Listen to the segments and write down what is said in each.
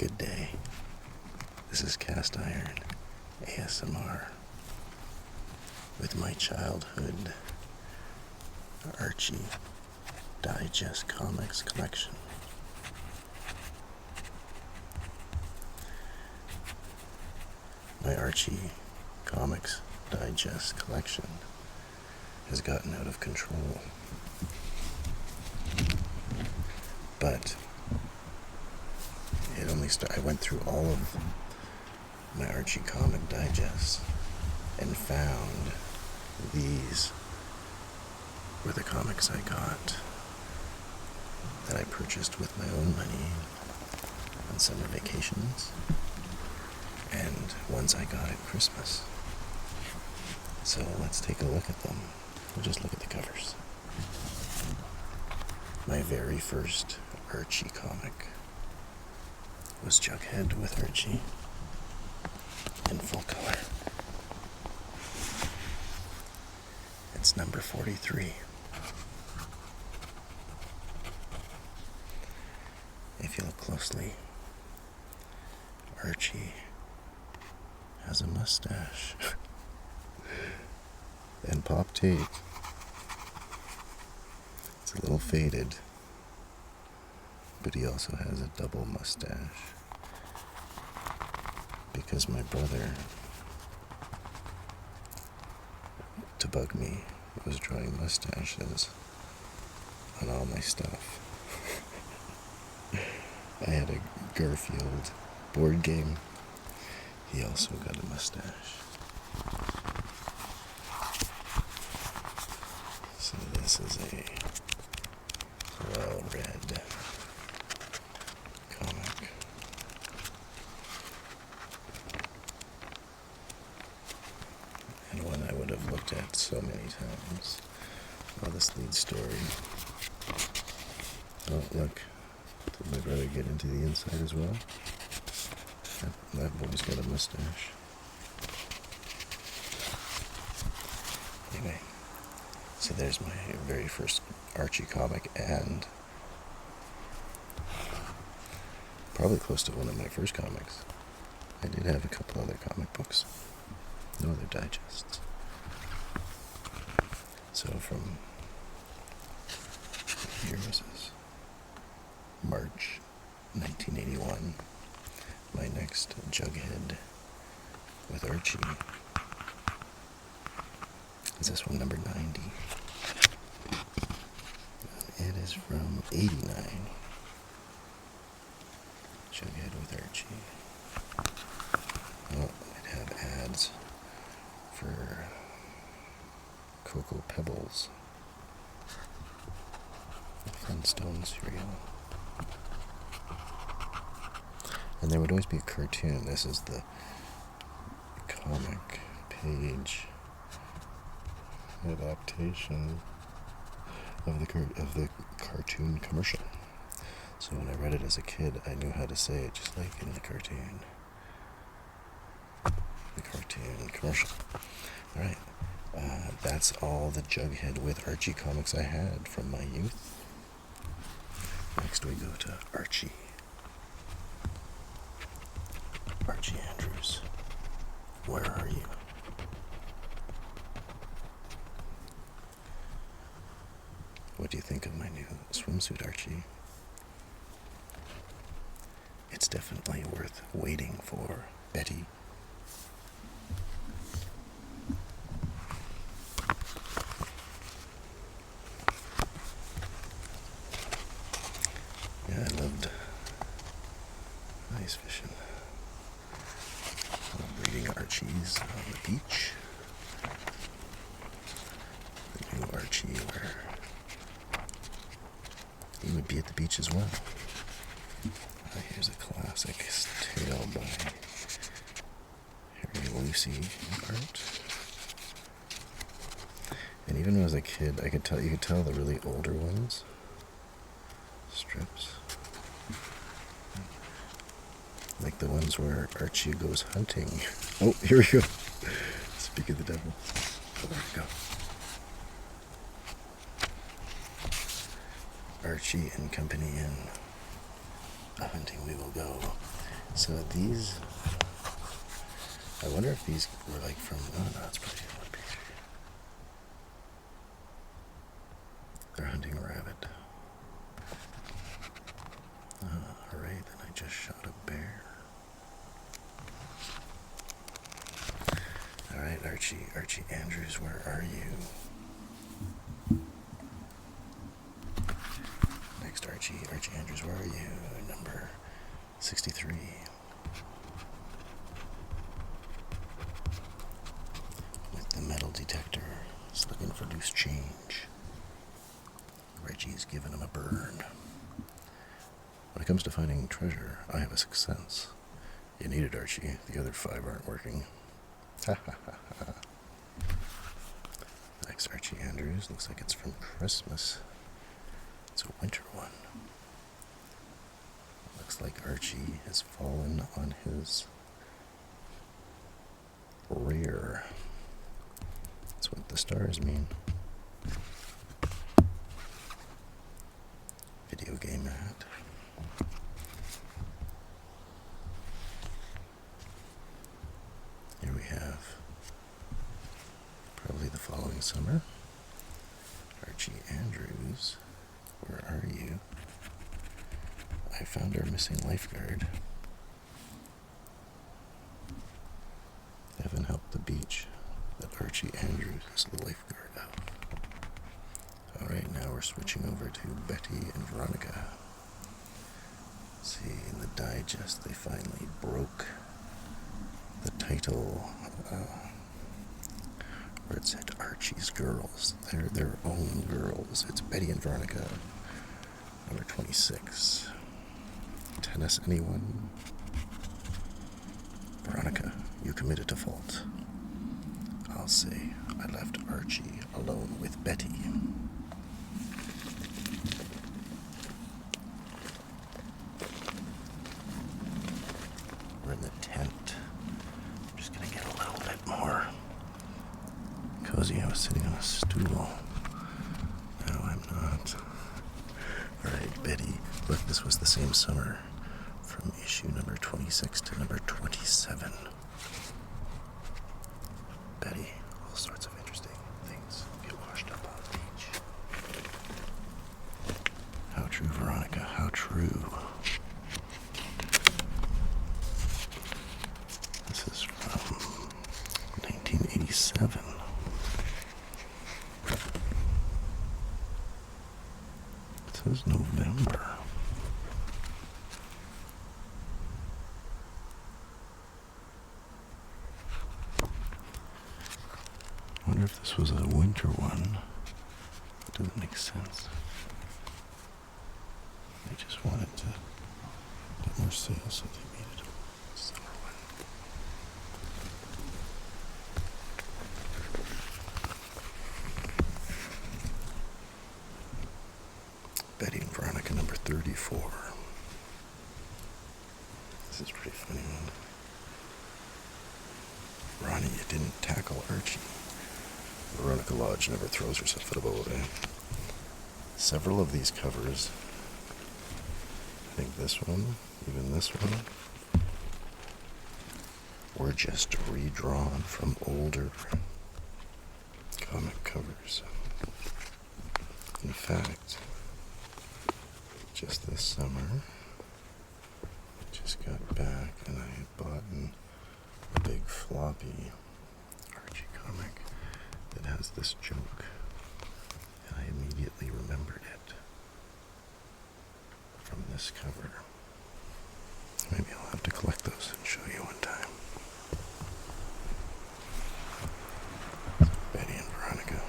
Good day. This is Cast Iron ASMR with my childhood Archie Digest Comics collection. My Archie Comics Digest collection has gotten out of control. But it only I went through all of my Archie comic digests and found these were the comics I got that I purchased with my own money on summer vacations and ones I got at Christmas. So let's take a look at them. We'll just look at the covers. My very first Archie comic was Jughead with Archie in full color. It's number 43. If you look closely, Archie has a mustache and pop tape. It's a little faded, but he also has a double mustache because my brother, to bug me, was drawing mustaches on all my stuff. I had a Garfield board game. He also got a mustache. So this is a well-read comic. And one I would have looked at so many times. Oh, this lead story. Oh, look. Did my brother get into the inside as well? That boy's got a mustache. Anyway, so there's my very first Archie comic, and probably close to one of my first comics. I did have a couple other comic books. No other digests. So from here is March 1981, my next Jughead with Archie is this one, number 90. It is from 89. Jughead with Archie. Oh, it had ads for Cocoa Pebbles, Flintstone cereal. And there would always be a cartoon. This is the comic page adaptation of the cartoon commercial. So when I read it as a kid, I knew how to say it just like in the cartoon. The cartoon commercial. All right. That's all the Jughead with Archie comics I had from my youth. Next we go to Archie. Archie Andrews, where are you? What do you think of my new swimsuit, Archie? It's definitely worth waiting for, Betty. Yeah, I loved ice fishing. I love reading Archie's on the beach. The new Archie where he would be at the beach as well. Here's a classic tale by Harry Lucy art. And even when I was a kid, you could tell the really older ones. Strips. Like the ones where Archie goes hunting. Oh, here we go. Speak of the devil. Oh, there we go. Archie and company in A Hunting We Will Go. So these, I wonder if these were like from, oh no, it's probably one page. They're hunting a rabbit. Alright, then I just shot a bear. Alright, Archie Andrews, where are you? Next, Archie Andrews, where are you? Number 63. With the metal detector, he's looking for loose change. Reggie's giving him a burn. When it comes to finding treasure, I have a sixth sense. You need it, Archie. The other 5 aren't working. Ha ha ha ha. Next, Archie Andrews. Looks like it's from Christmas. It's a winter one. Looks like Archie has fallen on his rear. That's what the stars mean. Video game hat. Here we have probably the following summer. Archie Andrews, where are you? I found our missing lifeguard. Heaven help the beach that Archie Andrews is the lifeguard of. Alright, now we're switching over to Betty and Veronica. See, in the digest they finally broke the title where it said Archie's Girls. They're their own girls. It's Betty and Veronica, number 26. Tennis, anyone? Veronica, you committed a fault. I'll say I left Archie alone with Betty. We're in the tent. I'm just gonna get a little bit more cozy. I was sitting on a stool. No, I'm not. Alright, Betty. Look, this was the same summer. From issue number 26 to number 27. Betty, all sorts of interesting things get washed up on the beach. How true, Veronica, how true. This is from 1987. It says November. I wonder if this was a winter one. It doesn't make sense. They just wanted to get more sales, so they made it a summer one. Betty and Veronica, number 34. This is pretty funny one. Ronnie, you didn't tackle Archie. Veronica Lodge never throws herself at a bullet. Several of these covers, I think this one, even this one, were just redrawn from older comic covers. In fact, just this summer, I just got back and I had bought a big floppy Archie comic that has this joke, and I immediately remembered it from this cover. Maybe I'll have to collect those and show you one time. Betty and Veronica.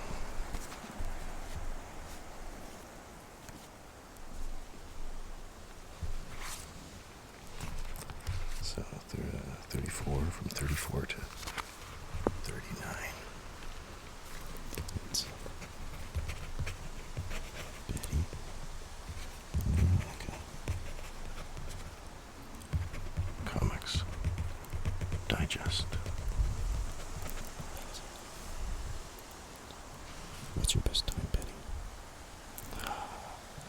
So 34, from 34 to 39. It's Betty and Veronica. Comics Digest. What's your best time, Betty?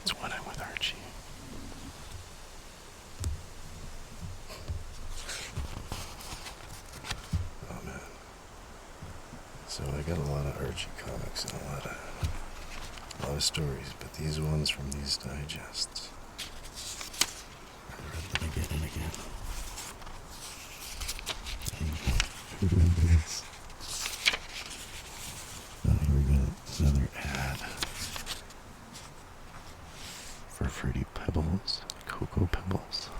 It's when I'm with Archie. So I got a lot of Archie comics and a lot of stories, but these ones from these digests, I read them again and again. Remember this? Oh, here we go. Another ad for Fruity Pebbles, Cocoa Pebbles.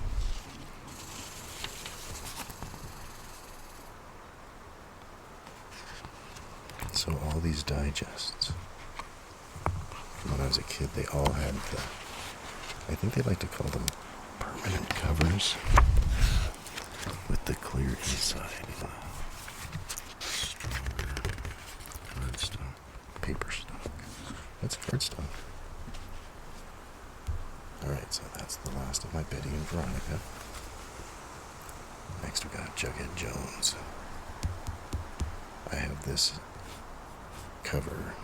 So all these digests, when I was a kid, they all had I think they like to call them permanent covers with the clear inside. Cardstock, paper stock. That's cardstock. Alright, so that's the last of my Betty and Veronica. Next we got Jughead Jones. I have this cover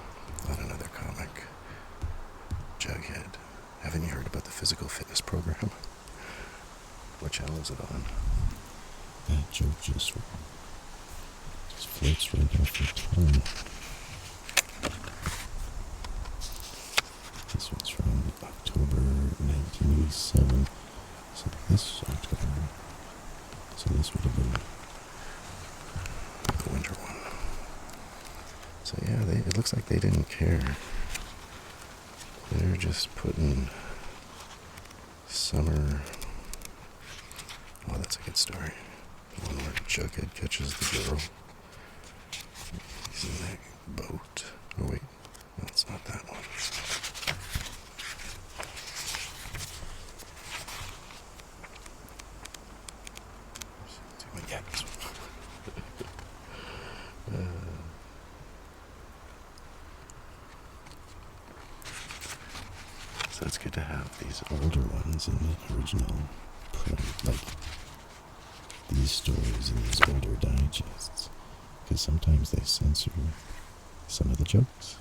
on another comic, Jughead. Haven't you heard about the physical fitness program? What channel is it on? That joke just floats right off your tongue. This one's from October 1987. So this October. So this would have been the winter one. So yeah, it looks like they didn't care. They're just putting summer. Oh, that's a good story. The one where Jughead catches the girl. He's in that boat. Oh wait, no, it's not that one. Yeah, this one. So it's good to have these older ones in the original print, like these stories in these older digests, because sometimes they censor some of the jokes.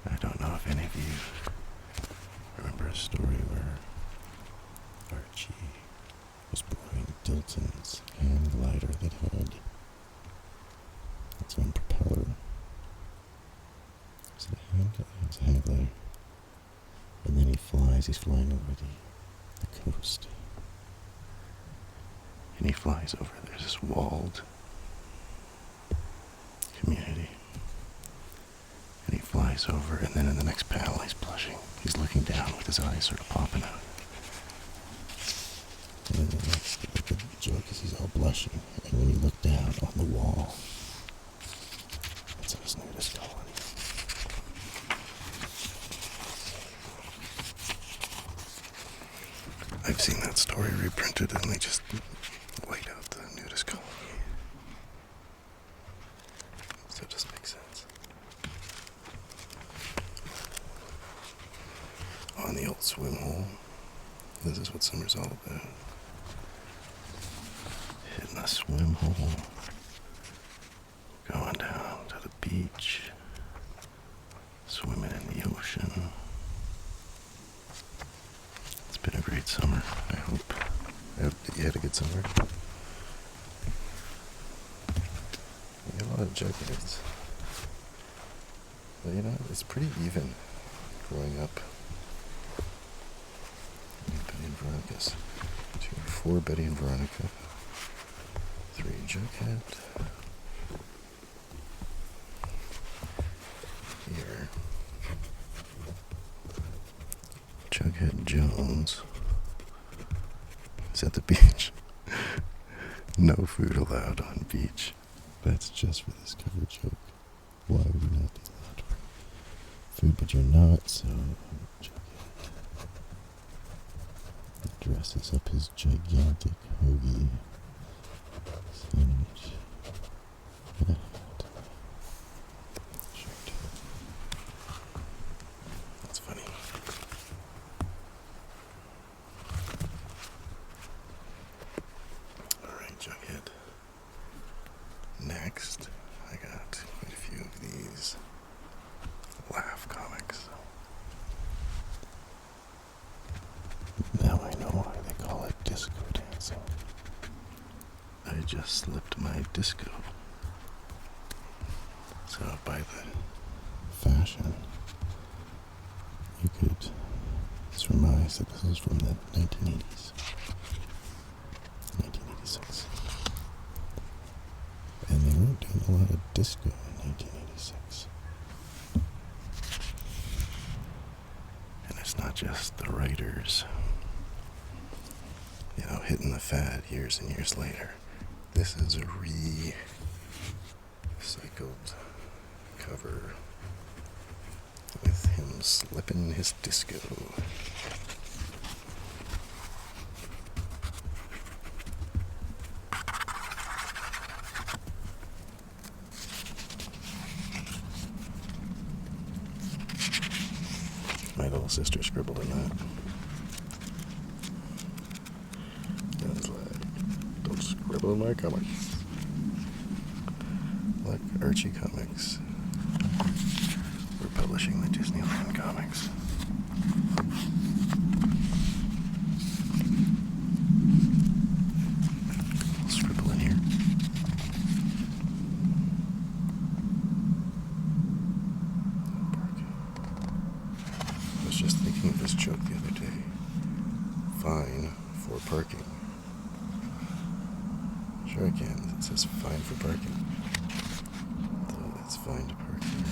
I don't know if any of you remember a story where Archie was borrowing Dilton's hang glider that had its own propeller. Is it a hang glider? It's a hang glider. And then he's flying over the coast. And he flies over, there's this walled community. And he flies over, and then in the next panel he's blushing. He's looking down with his eyes sort of popping out. And then the joke is he's all blushing, and when you look down on the wall, it's his nudist colony. I've seen that story reprinted, and they just white out the nudist colony. So it just makes sense. On the old swim hole, this is what summer's all about. Hitting a swim hole, going down to the beach, swimming in the ocean. It's been a great summer, I hope. You had a good summer? You got a lot of Jugheads. But you know, it's pretty even growing up. Betty and Veronica's. 4 Betty and Veronica. 3 Jughead. Here. Jughead Jones is at the beach. No food allowed on beach. That's just for this cover joke. Why would you not be allowed food, but you're not, so Jughead dresses up his gigantic hoagie sandwich with a hat. Shirt. That's funny. Alright, Jughead. Next, I got quite a few of these laugh comics. Now I know why they call it disco dancing. I just slipped my disco fashion, you could surmise that this is from the 1980s, 1986. And they weren't doing a lot of disco in 1986. And it's not just the writers, hitting the fad years and years later. This is a recycled cover with him slipping his disco. My little sister scribbled in that. I was like, don't scribble in my comics. Like Archie Comics. We're publishing the Disneyland comics. I'll scribble in here. I was just thinking of this joke the other day. Fine for parking. Sure I can. It says fine for parking. Though it's fine to park here.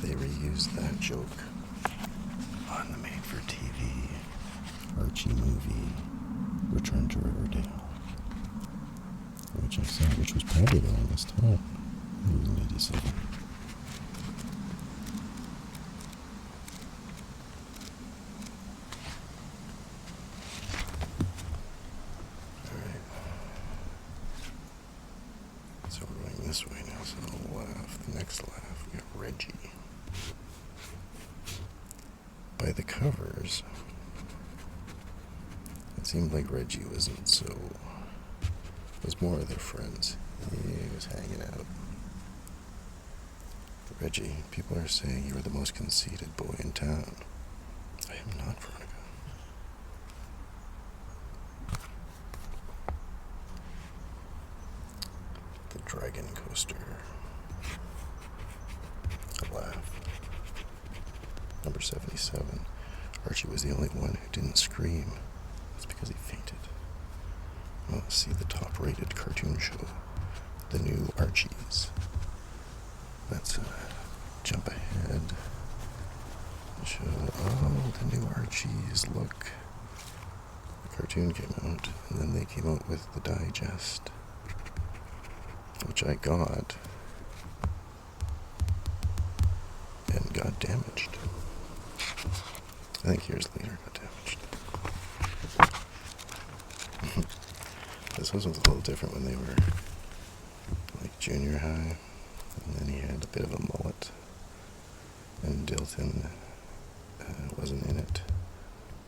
They reused that joke on the made-for-TV Archie movie, Return to Riverdale, which I saw, which was probably around this time. It was in 87. So we're going this way now, so the laugh, the next laugh, we got Reggie. By the covers, it seemed like Reggie was more of their friends. He was hanging out. Reggie, people are saying you are the most conceited boy in town. I am not, Veronica. The Dragon Coaster. A laugh. Number 77. Archie was the only one who didn't scream. That's because he fainted. Well, see the top-rated cartoon show, The New Archies. Let's jump ahead. Show, The New Archies, look. The cartoon came out, and then they came out with the digest, which I got, and got damaged. I think years later got damaged. This was a little different when they were like junior high, and then he had a bit of a mullet, and Dilton wasn't in it,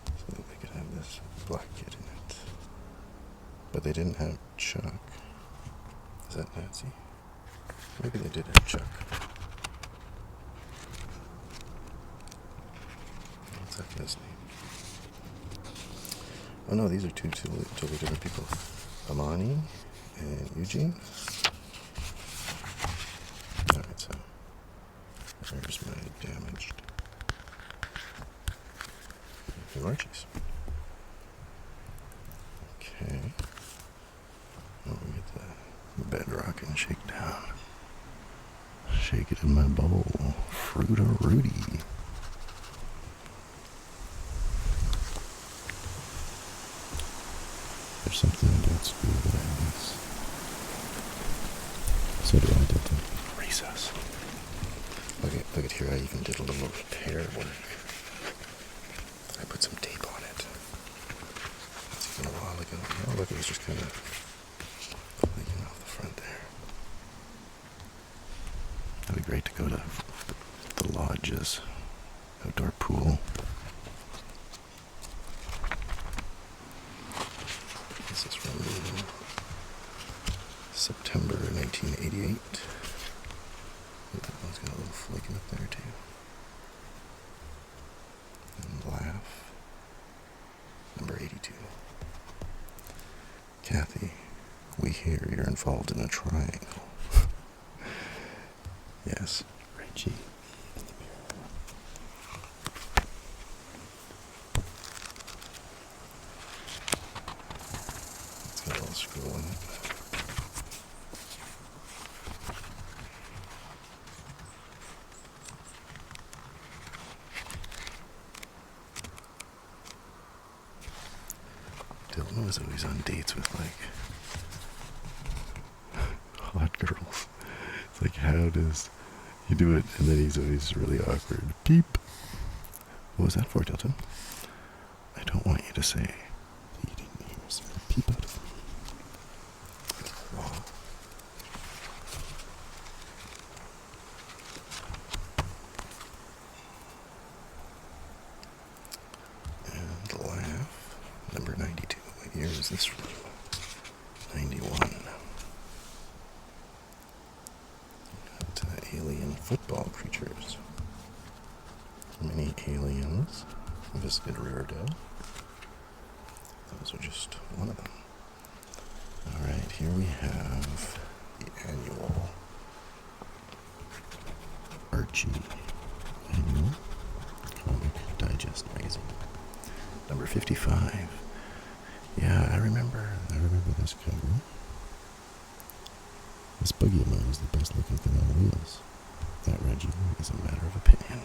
so that they could have this black kid in it. But they didn't have Chuck. Is that Nancy? Maybe they did have Chuck. What's that guy's name? Oh no, these are two totally different people. Amani and Eugene. Alright, so there's my damaged New Archies. Okay. Oh, we get the bedrock and shake down. Shake it in my bowl. Fruita Rudy. There's something about school that I miss. So do I, Dilton. Recess. Look at here, I even did a little repair work. I put some tape on it. That's even a while ago. Oh, look, it was just kind of leaking off the front there. That'd be great to go to the lodge's outdoor pool. This is from September 1988. That one's got a little flicking up there too. And laugh. Number 82. Kathy, we hear you're involved in a triangle. Yes, Reggie. cool one. Dylan was always on dates with, like, hot girls. It's like, how does he do it? And then he's always really awkward. Peep. What was that for, Dilton? I don't want you to say that you didn't hear us peep out of them. Oh. And laugh. Number 92. What year is this from? 91. Got alien football creatures. Many aliens visited Riverdale. Those are just one of them. Alright, here we have the annual Archie annual comic digest magazine. Number 55. Yeah, I remember this cover. This buggy of mine is the best looking thing on wheels. That, Reggie, is a matter of opinion.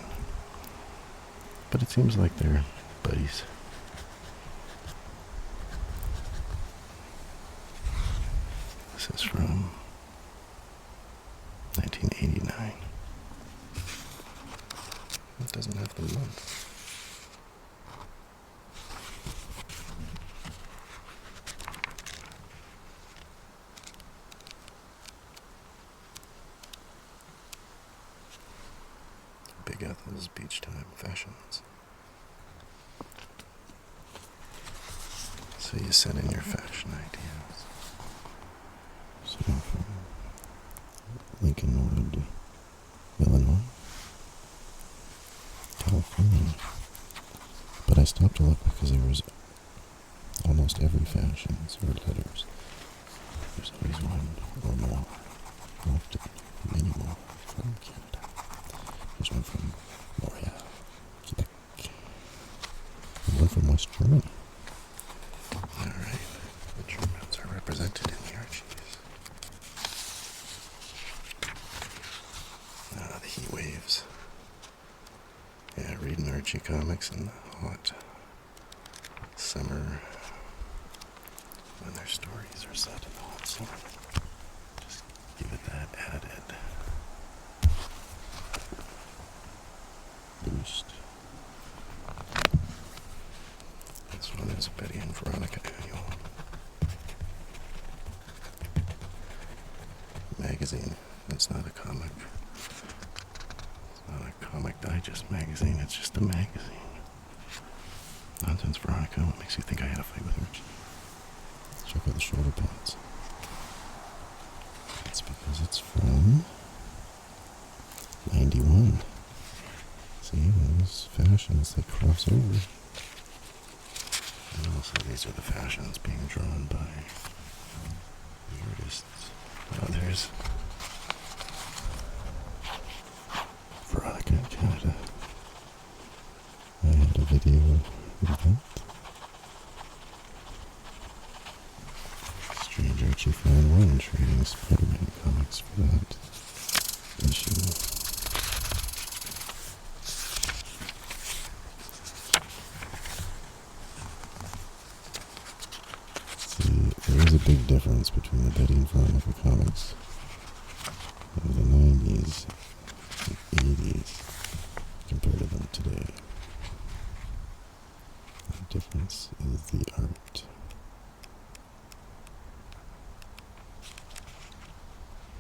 But it seems like they're buddies. This is from 1989. It doesn't have the month. Big Ethel's Beach Time Fashions. So you send in your fashion ideas. So from Lincolnwood, Illinois, California. But I stopped to look because there was almost every fashions or letters. There's always one or more, often many more from Canada. There's one from Montreal, Quebec, and one from West Germany. Alright, the Germans are represented in the Archies. The heat waves. Yeah, reading Archie comics in the hot summer when their stories are set in the hot summer. Just give it that added boost. This one is Betty and Veronica annual magazine. It's not a comic. It's not a comic digest magazine. It's just a magazine. Nonsense, Veronica. What makes you think I had a fight with Archie? Check out the shoulder pads. It's because it's from 91. See, those fashions, they cross over. And also these are the fashions being drawn by the artists. Oh, there's Veronica in Canada. I had a video of that. Strange Archie Fan 1 trading Spider-Man comics for that issue. There is a big difference between the Betty and Veronica comics of the 90s and 80s compared to them today. The difference is the art.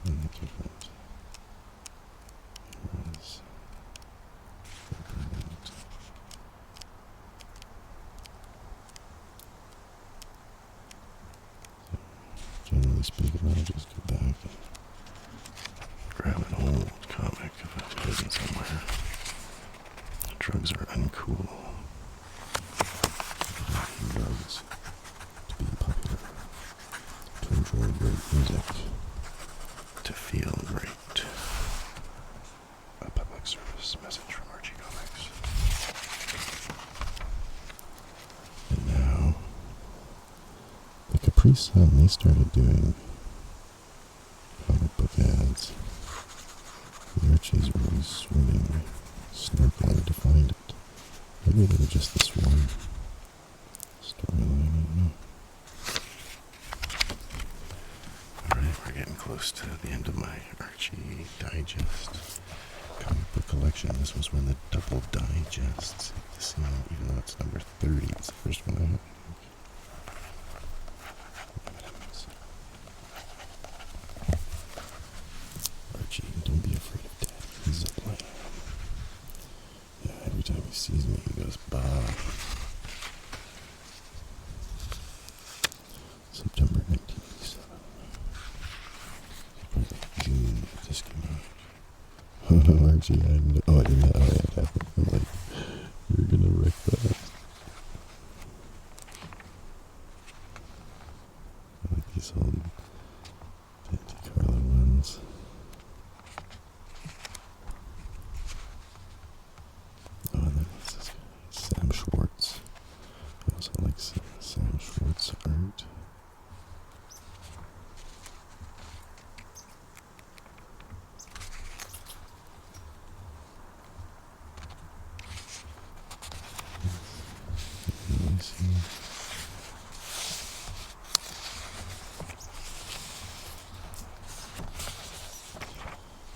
And the different eras represent. Generally speaking, I'll just go back and grab an old comic if I'm hidden somewhere. Drugs are uncool. Drugs to be popular, to enjoy great music, to feel great. A public service message from Archie Comics. And now, the Capri pretty suddenly started doing comic book ads. The Archies were always swimming, snorkeling to find it. Maybe they were just this one storyline, I don't know. Alright, we're getting close to the end of my Archie Digest comic book collection. This was one of the double digests. Even though it's number 30, it's the first one I have. Archie, don't be afraid of Daddy. He's a lamb. Yeah, every time he sees me, he goes, bah. September 1987. Probably June if this came out. Oh no, Archie, I didn't know. Oh, I didn't know. Oh, yeah, it happened. I'm like, you're gonna wreck that. I like these old Dante Carlo ones. Oh, and then what's this guy? Sam Schwartz. I also like Sam Schwartz art. Let me see.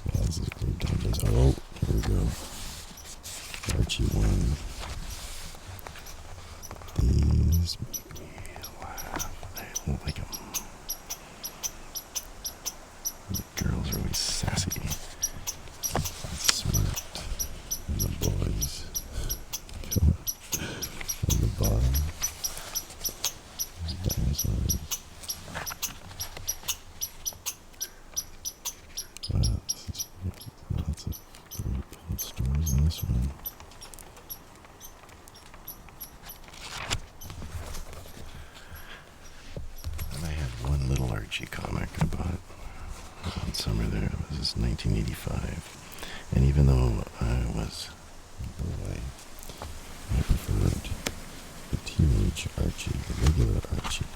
Yeah, this is a great time. Oh, here we go. Archie 1. These make me laugh. I don't like them. The girls are always sassy and smart. And the boys come on the bottom. There's dinosaurs. Wow, this is lots of great cool stories in this one. And I had one little Archie comic I bought one summer there. It was 1985. And even though I was a boy, I preferred the teenage Archie, the regular Archie.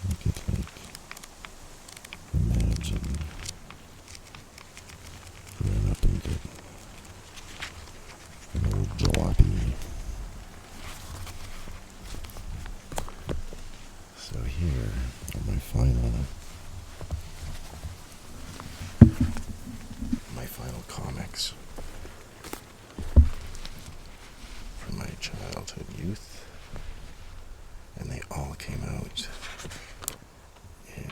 I could, imagine growing up and get an old jalopy. So here are my final comics from my childhood youth, and they all came out in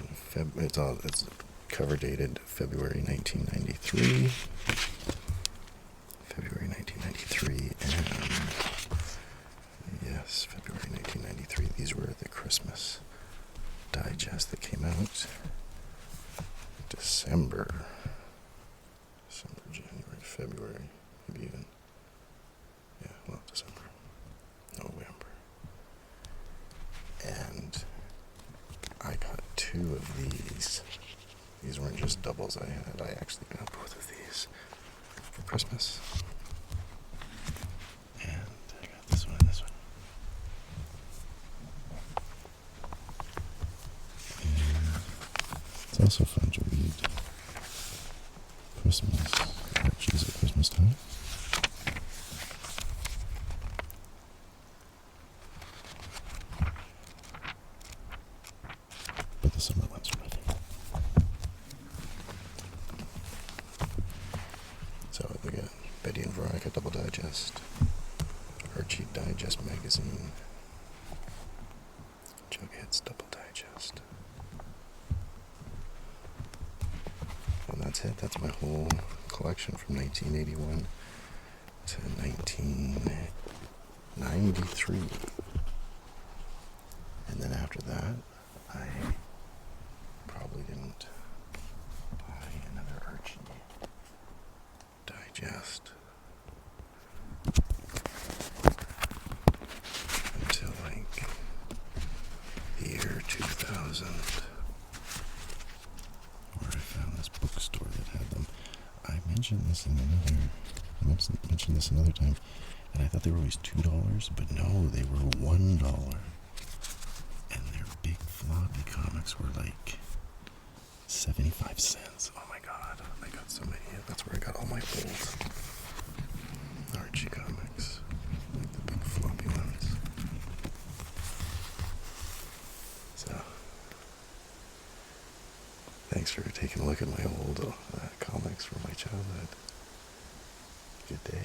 it's cover dated February 1993. February 1993, and yes, February 1993. These were the Christmas digest that came out December, January, February, maybe even, December, November. And I got 2 of these. These weren't just doubles I had. I actually got both of these for Christmas. And I got this one and this one. And it's also fun to read Christmas Archies at Christmas time. But the summer ones are my favorite. So we got Betty and Veronica Double Digest, Archie Digest Magazine, Jughead's Double Digest. And that's it. That's my whole collection from 1981 to 1993. And then after that, I probably didn't buy another Archie Digest until the year 2000, where I found this bookstore that had them. I mentioned this another time, and I thought they were always $2, but no, they were $1. floppy comics were like 75 cents. Oh my god, I got so many. That's where I got all my old Archie comics, like the big floppy ones. So, thanks for taking a look at my old comics from my childhood. Good day.